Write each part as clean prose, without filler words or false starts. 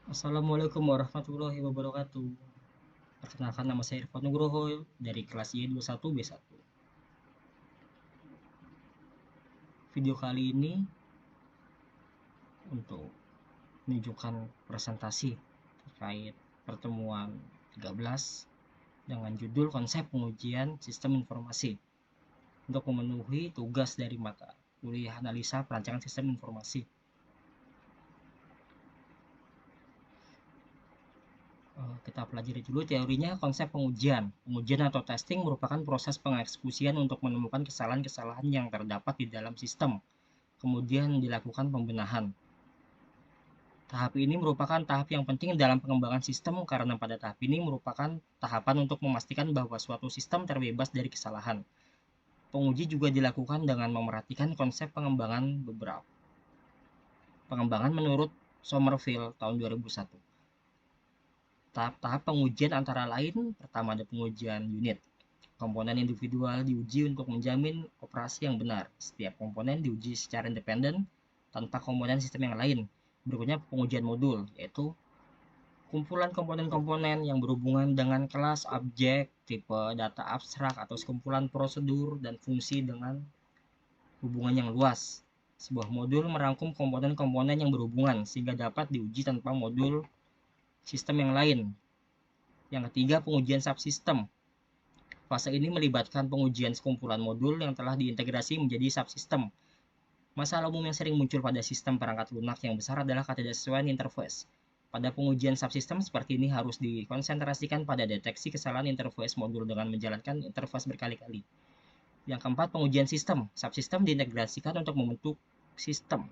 Assalamualaikum warahmatullahi wabarakatuh. Perkenalkan, nama saya Irfan Nugroho dari kelas Y21B1. Video kali ini untuk menunjukkan presentasi terkait pertemuan 13 dengan judul konsep pengujian sistem informasi untuk memenuhi tugas dari mata kuliah analisa perancangan sistem informasi. Kita pelajari dulu teorinya. Konsep pengujian. Pengujian atau testing merupakan proses pengeksekusian untuk menemukan kesalahan-kesalahan yang terdapat di dalam sistem, kemudian dilakukan pembenahan. Tahap ini merupakan tahap yang penting dalam pengembangan sistem karena pada tahap ini merupakan tahapan untuk memastikan bahwa suatu sistem terbebas dari kesalahan. Penguji juga dilakukan dengan memerhatikan konsep pengembangan menurut Somerville tahun 2001. Tahap-tahap pengujian antara lain, pertama ada pengujian unit. Komponen individual diuji untuk menjamin operasi yang benar. Setiap komponen diuji secara independen tanpa komponen sistem yang lain. Berikutnya pengujian modul, yaitu kumpulan komponen-komponen yang berhubungan dengan kelas, objek, tipe data abstrak, atau sekumpulan prosedur dan fungsi dengan hubungan yang luas. Sebuah modul merangkum komponen-komponen yang berhubungan sehingga dapat diuji tanpa modul sistem yang lain. Yang ketiga, pengujian subsistem. Fase ini melibatkan pengujian sekumpulan modul yang telah diintegrasi menjadi subsistem. Masalah umum yang sering muncul pada sistem perangkat lunak yang besar adalah ketidaksesuaian interface. Pada pengujian subsistem seperti ini harus dikonsentrasikan pada deteksi kesalahan interface modul dengan menjalankan interface berkali-kali. Yang keempat, pengujian sistem. Subsistem diintegrasikan untuk membentuk sistem.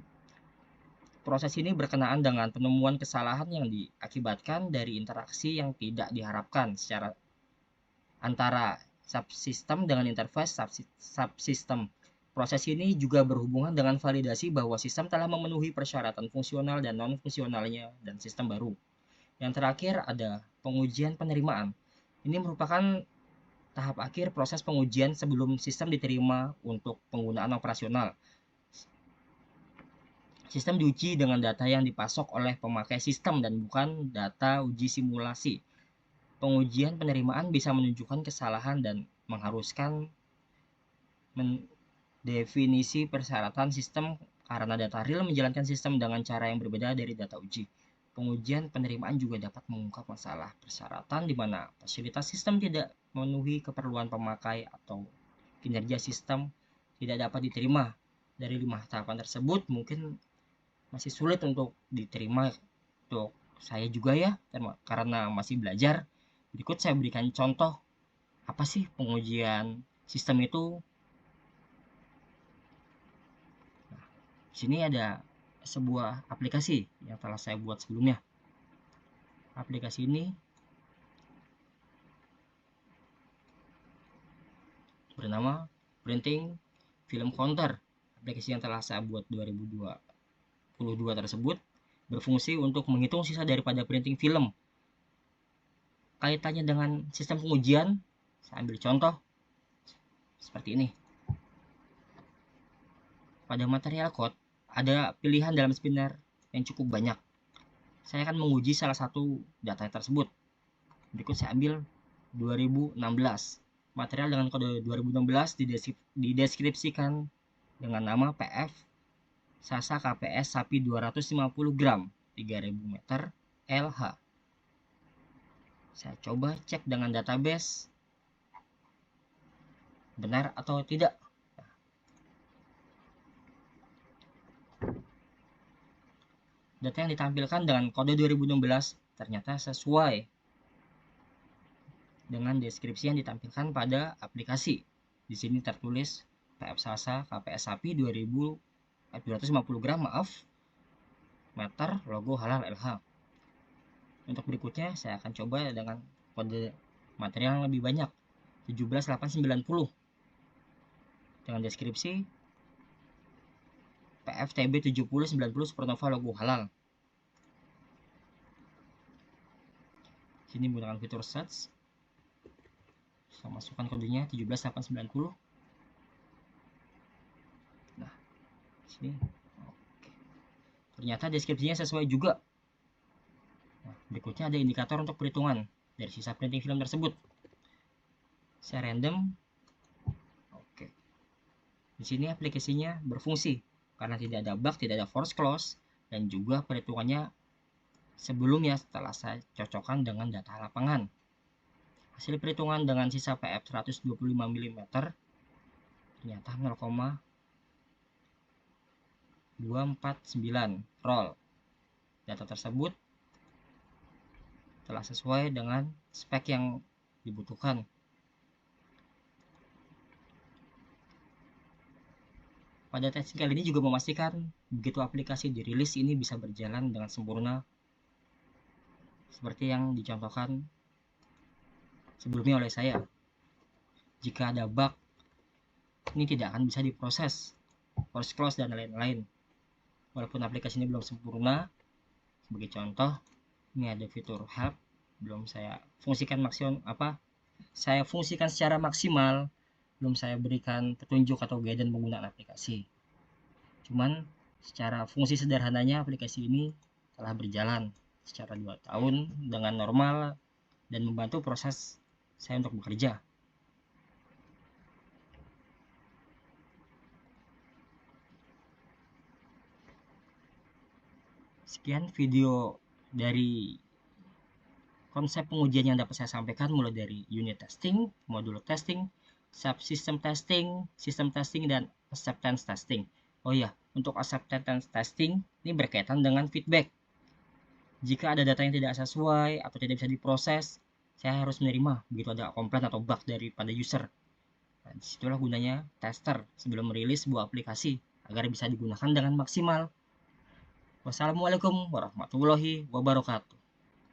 Proses ini berkenaan dengan penemuan kesalahan yang diakibatkan dari interaksi yang tidak diharapkan secara antara subsistem dengan interface subsistem. Proses ini juga berhubungan dengan validasi bahwa sistem telah memenuhi persyaratan fungsional dan non-fungsionalnya dan sistem baru. Yang terakhir ada pengujian penerimaan. Ini merupakan tahap akhir proses pengujian sebelum sistem diterima untuk penggunaan operasional. Sistem diuji dengan data yang dipasok oleh pemakai sistem dan bukan data uji simulasi. Pengujian penerimaan bisa menunjukkan kesalahan dan mengharuskan definisi persyaratan sistem karena data real menjalankan sistem dengan cara yang berbeda dari data uji. Pengujian penerimaan juga dapat mengungkap masalah persyaratan di mana fasilitas sistem tidak memenuhi keperluan pemakai atau kinerja sistem tidak dapat diterima. Dari 5 tahapan tersebut mungkin masih sulit untuk diterima untuk saya juga ya, karena masih belajar. Berikut saya berikan contoh apa sih pengujian sistem itu. Di sini ada sebuah aplikasi yang telah saya buat sebelumnya. Aplikasi ini bernama Printing Film Counter. Aplikasi yang telah saya buat 2022 tersebut berfungsi untuk menghitung sisa daripada printing film. Kaitannya dengan sistem pengujian, saya ambil contoh seperti ini. Pada material code, ada pilihan dalam spinner yang cukup banyak. Saya akan menguji salah satu data tersebut. Berikut saya ambil 2016. Material dengan kode 2016 dideskripsikan dengan nama PF Sasa KPS sapi 250 gram 3000 meter LH. Saya coba cek dengan database benar atau tidak. Data yang ditampilkan dengan kode 2016 ternyata sesuai dengan deskripsi yang ditampilkan pada aplikasi. Di sini tertulis PF Sasa KPS sapi 250 gram meter logo halal LH. Untuk berikutnya saya akan coba dengan kode material yang lebih banyak 17890 dengan deskripsi PFTB 7090 Supernova logo halal. Sini menggunakan fitur search. Saya masukkan kodenya 17890. Nah, sini. Oke. Ternyata deskripsinya sesuai juga. Nah, berikutnya ada indikator untuk perhitungan dari sisa printing film tersebut. Saya random. Oke. Di sini aplikasinya berfungsi karena tidak ada bug, tidak ada force close, dan juga perhitungannya sebelumnya setelah saya cocokkan dengan data lapangan. Hasil perhitungan dengan sisa PF 125 mm ternyata 0,249 roll. Data tersebut telah sesuai dengan spek yang dibutuhkan. Pada testing kali ini juga memastikan begitu aplikasi dirilis ini bisa berjalan dengan sempurna seperti yang dicontohkan sebelumnya oleh saya. Jika ada bug, ini tidak akan bisa diproses, force close dan lain-lain. Walaupun aplikasi ini belum sempurna, sebagai contoh, ini ada fitur help, belum saya fungsikan saya fungsikan secara maksimal, belum saya berikan petunjuk atau guidance penggunaan aplikasi. Cuman secara fungsi sederhananya aplikasi ini telah berjalan secara 2 tahun dengan normal dan membantu proses saya untuk bekerja. Sekian video dari konsep pengujian yang dapat saya sampaikan, mulai dari unit testing, modul testing, subsystem testing, system testing, dan acceptance testing. Oh iya, untuk acceptance testing ini berkaitan dengan feedback. Jika ada data yang tidak sesuai atau tidak bisa diproses, saya harus menerima begitu ada komplain atau bug daripada user. Nah, disitulah gunanya tester sebelum merilis sebuah aplikasi agar bisa digunakan dengan maksimal. Wassalamualaikum warahmatullahi wabarakatuh.